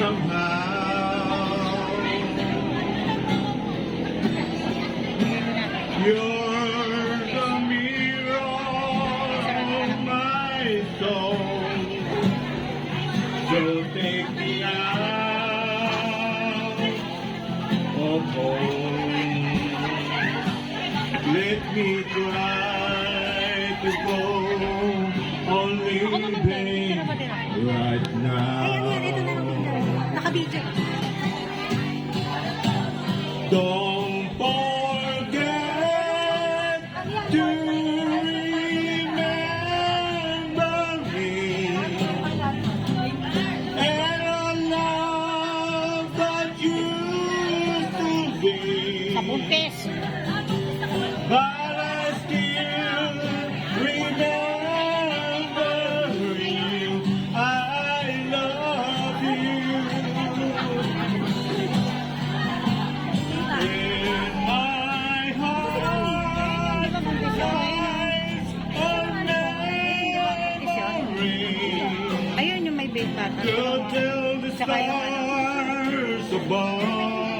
somehow. You're the mirror of my soul. So take me out of home. Let me try to go on living right now. Ayan, ito na lang pagdala. Naka-video. Don't forget to remember me and a love that used to be. Kapumpes. But I still remember you. I love you. In my heart lies a memory Ayun yung may bait bata. to tell the Saka yung ano. stars above.